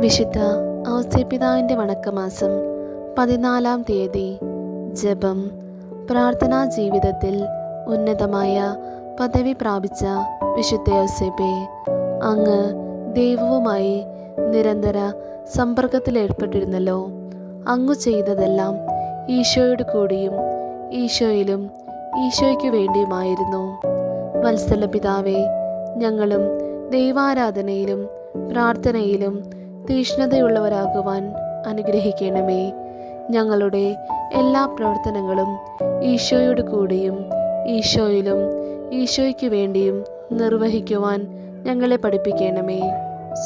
വിശുദ്ധ ഔസേപ്പിതാവിൻ്റെ വണക്കമാസം 14-ാം തീയതി. ജപം. പ്രാർത്ഥനാ ജീവിതത്തിൽ ഉന്നതമായ പദവി പ്രാപിച്ച വിശുദ്ധ ഔസേപ്പേ, അങ്ങ് ദൈവവുമായി നിരന്തര സമ്പർക്കത്തിലേർപ്പെട്ടിരുന്നല്ലോ. അങ്ങ് ചെയ്തതെല്ലാം ഈശോയോട് കൂടിയും ഈശോയിലും ഈശോയ്ക്കു വേണ്ടിയുമായിരുന്നു. വത്സല പിതാവേ, ഞങ്ങളും ദൈവാരാധനയിലും പ്രാർത്ഥനയിലും തീഷ്ണതയുള്ളവരാകുവാൻ അനുഗ്രഹിക്കണമേ. ഞങ്ങളുടെ എല്ലാ പ്രവർത്തനങ്ങളും ഈശോയോട് കൂടിയും ഈശോയിലും ഈശോയ്ക്ക് വേണ്ടിയും നിർവഹിക്കുവാൻ ഞങ്ങളെ പഠിപ്പിക്കണമേ.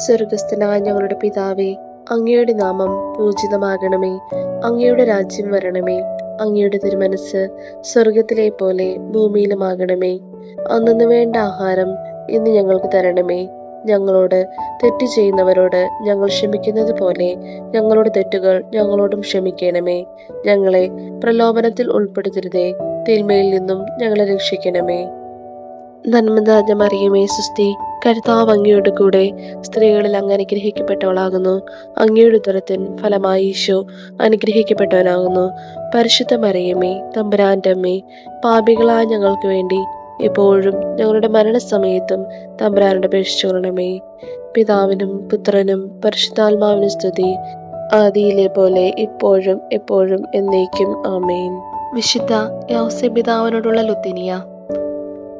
സ്വർഗസ്ഥനായ ഞങ്ങളുടെ പിതാവേ, അങ്ങയുടെ നാമം പൂജിതമാകണമേ. അങ്ങയുടെ രാജ്യം വരണമേ. അങ്ങയുടെ തിരുമനസ് സ്വർഗത്തിലെ പോലെ ഭൂമിയിലുമാകണമേ. അന്നു വേണ്ട ആഹാരം ഇന്ന് ഞങ്ങൾക്ക് തരണമേ. ഞങ്ങളോട് തെറ്റ് ചെയ്യുന്നവരോട് ഞങ്ങൾ ക്ഷമിക്കുന്നത് പോലെ ഞങ്ങളുടെ തെറ്റുകൾ ഞങ്ങളോടും ക്ഷമിക്കണമേ. ഞങ്ങളെ പ്രലോഭനത്തിൽ ഉൾപ്പെടുത്തരുതേ, തിന്മയിൽ നിന്നും ഞങ്ങളെ രക്ഷിക്കണമേ. നന്മ നിറഞ്ഞ മറിയമേ, സുസ്തി, കർത്താവ് അങ്ങയോട് കൂടെ സ്ത്രീകളിൽ അങ്ങ് അനുഗ്രഹിക്കപ്പെട്ടവളാകുന്നു. അങ്ങയുടെ ഉദരത്തിൻ ഫലമായി ഈശോ അനുഗ്രഹിക്കപ്പെട്ടവനാകുന്നു. പരിശുദ്ധ മറിയമേ, തമ്പുരാന്റെ അമ്മേ, പാപികളായ ഞങ്ങൾക്ക് വേണ്ടി ഇപ്പോഴും ഞങ്ങളുടെ മരണസമയത്തും തമ്പുരാനോട് അപേക്ഷിച്ചുകൊള്ളണമേ. പിതാവിനും പുത്രനും പരിശുദ്ധാത്മാവിനും സ്തുതി, ആദിയിലെ പോലെ ഇപ്പോഴും എപ്പോഴും എന്നേക്കും. ആമേൻ. വിശുദ്ധ ഔസേപ്പിതാവിനോടുള്ള ലുത്തിനിയ.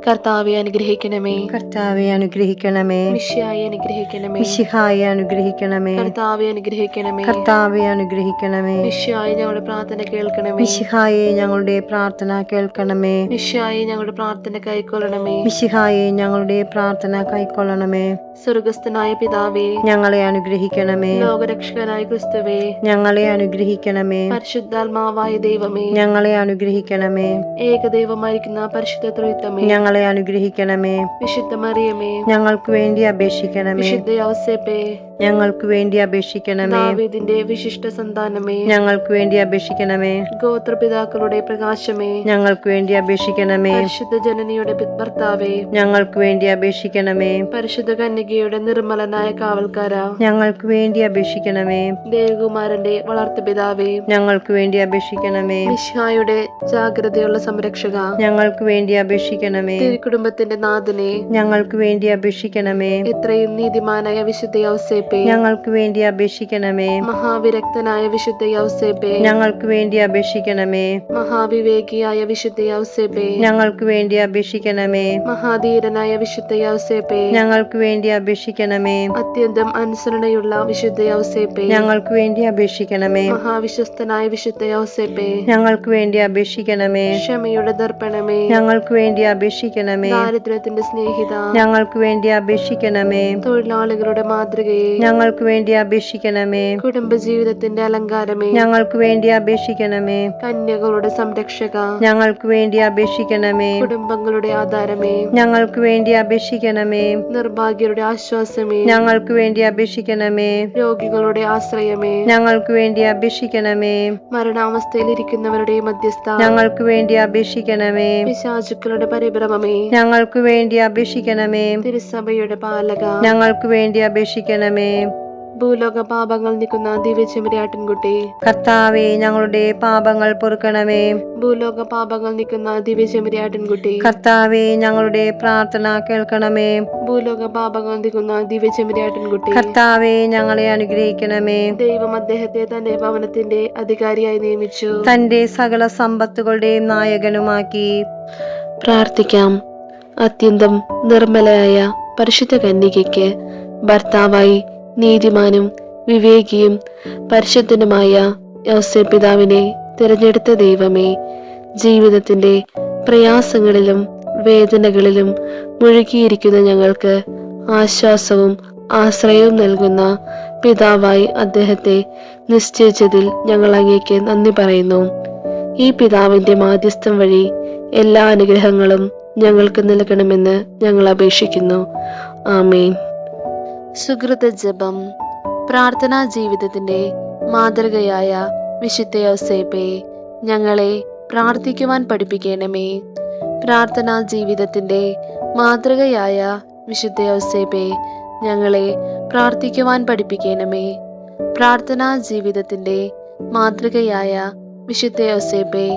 കർത്താവെ അനുഗ്രഹിക്കണമേ. കർത്താവെ അനുഗ്രഹിക്കണമേ. മിശിഹായെ അനുഗ്രഹിക്കണമേ. മിശിഹായെ അനുഗ്രഹിക്കണമേ. കർത്താവെ അനുഗ്രഹിക്കണമേ. കർത്താവെ അനുഗ്രഹിക്കണമേ. മിശിഹായെ ഞങ്ങളുടെ പ്രാർത്ഥന കേൾക്കണമേ. മിശിഹായെ ഞങ്ങളുടെ പ്രാർത്ഥന കേൾക്കണമേ. മിശിഹായെ ഞങ്ങളുടെ പ്രാർത്ഥന കൈക്കൊള്ളണമേ. മിശിഹായെ ഞങ്ങളുടെ പ്രാർത്ഥന കൈക്കൊള്ളണമേ. സ്വർഗസ്ഥനായ പിതാവേ, ഞങ്ങളെ അനുഗ്രഹിക്കണമേ. ലോകരക്ഷകനായ ക്രിസ്തുവേ, ഞങ്ങളെ അനുഗ്രഹിക്കണമേ. പരിശുദ്ധാത്മാവായ ദൈവമേ, ഞങ്ങളെ അനുഗ്രഹിക്കണമേ. ഏകദൈവമായിരിക്കുന്ന പരിശുദ്ധ ത്രിത്വമേ, ഞങ്ങളെ അനുഗ്രഹിക്കണമേ. വിശുദ്ധ മറിയമേ, ഞങ്ങൾക്ക് വേണ്ടി അപേക്ഷിക്കണമേ. വിശുദ്ധ ഔസേപ്പേ, ഞങ്ങൾക്ക് വേണ്ടി അപേക്ഷിക്കണമേ. ദാവീദിന്റെ വിശിഷ്ട സന്താനമേ, ഞങ്ങൾക്ക് വേണ്ടി അപേക്ഷിക്കണമേ. ഗോത്രപിതാക്കളുടെ പ്രകാശമേ, ഞങ്ങൾക്ക് വേണ്ടി അപേക്ഷിക്കണമേ. പരിശുദ്ധ ജനനിയുടെ ഭർത്താവേ, ഞങ്ങൾക്ക് വേണ്ടി അപേക്ഷിക്കണമേ. പരിശുദ്ധ കന്യകയുടെ നിർമ്മലനായ കാവൽക്കാരാ, ഞങ്ങൾക്ക് വേണ്ടി അപേക്ഷിക്കണമേ. ദേവകുമാരന്റെ വളർത്തുപിതാവേ, ഞങ്ങൾക്ക് വേണ്ടി അപേക്ഷിക്കണമേ. മിശിഹായുടെ ജാഗ്രതയുള്ള സംരക്ഷക, ഞങ്ങൾക്ക് വേണ്ടി അപേക്ഷിക്കണമേ. തിരുക്കുടുംബത്തിന്റെ നാഥനെ, ഞങ്ങൾക്ക് വേണ്ടി അപേക്ഷിക്കണമേ. എത്രയും നീതിമാനായ വിശുദ്ധ ഔസേപ്പേ, ഞങ്ങൾക്ക് വേണ്ടി അപേക്ഷിക്കണമേ. മഹാവിരക്തനായ വിശുദ്ധ ഔസേപ്പേ, ഞങ്ങൾക്ക് വേണ്ടി അപേക്ഷിക്കണമേ. മഹാവിവേകിയായ വിശുദ്ധ ഔസേപ്പേ, ഞങ്ങൾക്ക് വേണ്ടി അപേക്ഷിക്കണമേ. മഹാധീരനായ വിശുദ്ധ ഔസേപ്പേ, ഞങ്ങൾക്ക് വേണ്ടി അപേക്ഷിക്കണമേ. അത്യന്തം അനുസരണയുള്ള വിശുദ്ധ ഔസേപ്പേ, ഞങ്ങൾക്ക് വേണ്ടി അപേക്ഷിക്കണമേ. മഹാവിശ്വസ്തനായ വിശുദ്ധ ഔസേപ്പേ, ഞങ്ങൾക്ക് വേണ്ടി അപേക്ഷിക്കണമേ. ക്ഷമയുടെ ദർപ്പണമേ, ഞങ്ങൾക്ക് വേണ്ടി അപേക്ഷിക്കണമേ. ദാരിദ്ര്യത്തിന്റെ സ്നേഹിത, ഞങ്ങൾക്ക് വേണ്ടി അപേക്ഷിക്കണമേ. തൊഴിലാളികളുടെ മാതൃകയെ, ഞങ്ങൾക്ക് വേണ്ടി അപേക്ഷിക്കണമേ. കുടുംബജീവിതത്തിന്റെ അലങ്കാരമേ, ഞങ്ങൾക്ക് വേണ്ടി അപേക്ഷിക്കണമേ. കന്യകളുടെ സംരക്ഷക, ഞങ്ങൾക്ക് വേണ്ടി അപേക്ഷിക്കണമേ. കുടുംബങ്ങളുടെ ആധാരമേ, ഞങ്ങൾക്ക് വേണ്ടി അപേക്ഷിക്കണമേ. നിർഭാഗ്യരുടെ ആശ്വാസമേ, ഞങ്ങൾക്ക് വേണ്ടി അപേക്ഷിക്കണമേ. രോഗികളുടെ ആശ്രയമേ, ഞങ്ങൾക്ക് വേണ്ടി അപേക്ഷിക്കണമേ. മരണാവസ്ഥയിലിരിക്കുന്നവരുടെ മധ്യസ്ഥ, ഞങ്ങൾക്ക് വേണ്ടി അപേക്ഷിക്കണമേ. പിശാചുക്കളുടെ പരിഭ്രമമേ, ഞങ്ങൾക്ക് വേണ്ടി അപേക്ഷിക്കണമേ. തിരുസഭയുടെ പാലക, ഞങ്ങൾക്ക് വേണ്ടി അപേക്ഷിക്കണമേ. ഭൂലോക പാപങ്ങൾ നീക്കുന്ന ദിവ്യചെമ്മരിയാട്ടിൻകുട്ടി, കർത്താവേ, ഞങ്ങളുടെ പാപങ്ങൾ പൊറുക്കണമേ. ഭൂലോക പാപങ്ങൾ നീക്കുന്ന ദിവ്യചെമ്മരിയാട്ടിൻകുട്ടി, കർത്താവേ, ഞങ്ങളുടെ പ്രാർത്ഥന കേൾക്കണമേ. ഭൂലോക പാപങ്ങൾ നീക്കുന്ന ദിവ്യചെമ്മരിയാട്ടിൻകുട്ടി, കർത്താവേ, ഞങ്ങളെ അനുഗ്രഹിക്കണമേ. ദൈവം അദ്ദേഹത്തെ തന്റെ ഭവനത്തിന്റെ അധികാരിയായി നിയമിച്ചു, തന്റെ സകല സമ്പത്തുകളുടെയും നായകനുമാക്കി. പ്രാർത്ഥിക്കാം. അത്യന്തം നിർമ്മലയായ പരിശുദ്ധ കന്യകയ്ക്ക് ഭർത്താവായി നീതിമാനും വിവേകിയും പരിശുദ്ധനുമായ ഔസേപ്പിതാവിനെ തിരഞ്ഞെടുത്ത ദൈവമേ, ജീവിതത്തിന്റെ പ്രയാസങ്ങളിലും വേദനകളിലും മുഴുകിയിരിക്കുന്ന ഞങ്ങൾക്ക് ആശ്വാസവും ആശ്രയവും നൽകുന്ന പിതാവായി അദ്ദേഹത്തെ നിശ്ചയിച്ചതിൽ ഞങ്ങൾ അങ്ങേക്ക് നന്ദി പറയുന്നു. ഈ പിതാവിന്റെ മാധ്യസ്ഥം വഴി എല്ലാ അനുഗ്രഹങ്ങളും ഞങ്ങൾക്ക് നൽകണമെന്ന് ഞങ്ങൾ അപേക്ഷിക്കുന്നു. ആമേൻ. സുകൃത ജപം. പ്രാർത്ഥനാ ജീവിതത്തിന്റെ മാതൃകയായ വിശുദ്ധ ഔസേപ്പേ, ഞങ്ങളെ പ്രാർത്ഥിക്കുവാൻ പഠിപ്പിക്കണമേ. പ്രാർത്ഥനാ ജീവിതത്തിന്റെ മാതൃകയായ വിശുദ്ധ ഔസേപ്പേ, ഞങ്ങളെ പ്രാർത്ഥിക്കുവാൻ പഠിപ്പിക്കണമേ. പ്രാർത്ഥനാ ജീവിതത്തിന്റെ മാതൃകയായ വിശുദ്ധ യോസേപ്പെ,